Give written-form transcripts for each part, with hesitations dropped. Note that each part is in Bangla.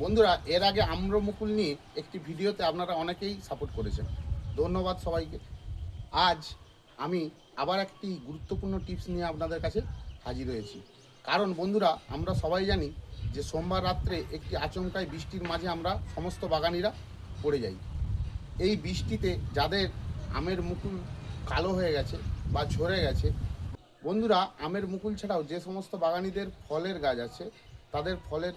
বন্ধুরা, এর আগে আম্রমুকুল নিয়ে একটি ভিডিওতে আপনারা অনেকেই সাপোর্ট করেছেন, ধন্যবাদ সবাইকে। আজ আমি আবার একটি গুরুত্বপূর্ণ টিপস নিয়ে আপনাদের কাছে হাজির হয়েছি। কারণ বন্ধুরা, আমরা সবাই জানি যে সোমবার রাত্রে একটি আচমকাই বৃষ্টির মাঝে আমরা সমস্ত বাগানিরা পড়ে যাই। এই বৃষ্টিতে যাদের আমের মুকুল কালো হয়ে গেছে বা ঝরে গেছে, বন্ধুরা, আমের মুকুল ছাড়াও যে সমস্ত বাগানিদের ফলের গাছ আছে, তাদের ফলের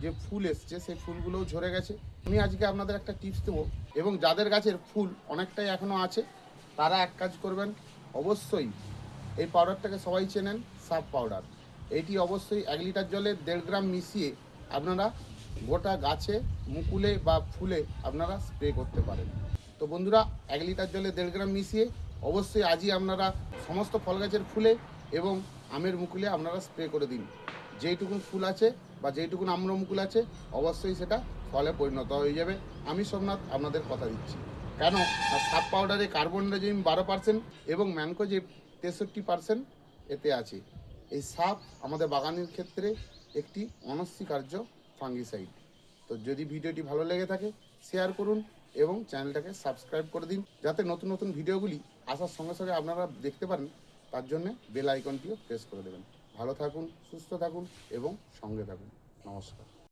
যে ফুল এসছে সেই ফুলগুলোও ঝরে গেছে। আমি আজকে আপনাদের একটা টিপস দেবো, এবং যাদের গাছের ফুল অনেকটাই এখনও আছে তারা এক কাজ করবেন, অবশ্যই এই পাউডারটাকে সবাই চেনেন, সাব পাউডার। এইটি অবশ্যই 1 লিটার জলে 1.5 গ্রাম মিশিয়ে আপনারা গোটা গাছে, মুকুলে বা ফুলে আপনারা স্প্রে করতে পারেন। তো বন্ধুরা, 1 লিটার জলে 1.5 গ্রাম মিশিয়ে অবশ্যই আজই আপনারা সমস্ত ফল গাছের ফুলে এবং আমের মুকুলে আপনারা স্প্রে করে দিন। যেইটুকুন ফুল আছে বা যেইটুকুন আম্র মুকুল আছে অবশ্যই সেটা ফলে পরিণত হয়ে যাবে। আমি সোমনাথ আপনাদের কথা দিচ্ছি। কেন না, সাব পাউডারে কার্বনডাজিম 12% এবং ম্যানকোজেব 63% এতে আছে। এই সাপ আমাদের বাগানের ক্ষেত্রে একটি অনস্বীকার্য ফাঙ্গিসাইড। তো যদি ভিডিওটি ভালো লেগে থাকে শেয়ার করুন এবং চ্যানেলটাকে সাবস্ক্রাইব করে দিন, যাতে নতুন নতুন ভিডিওগুলি আসার সঙ্গে সঙ্গে আপনারা দেখতে পারেন। তার জন্য বেল আইকনটিও প্রেস করে দেবেন। ভালো থাকুন, সুস্থ থাকুন এবং সঙ্গে থাকুন। নমস্কার।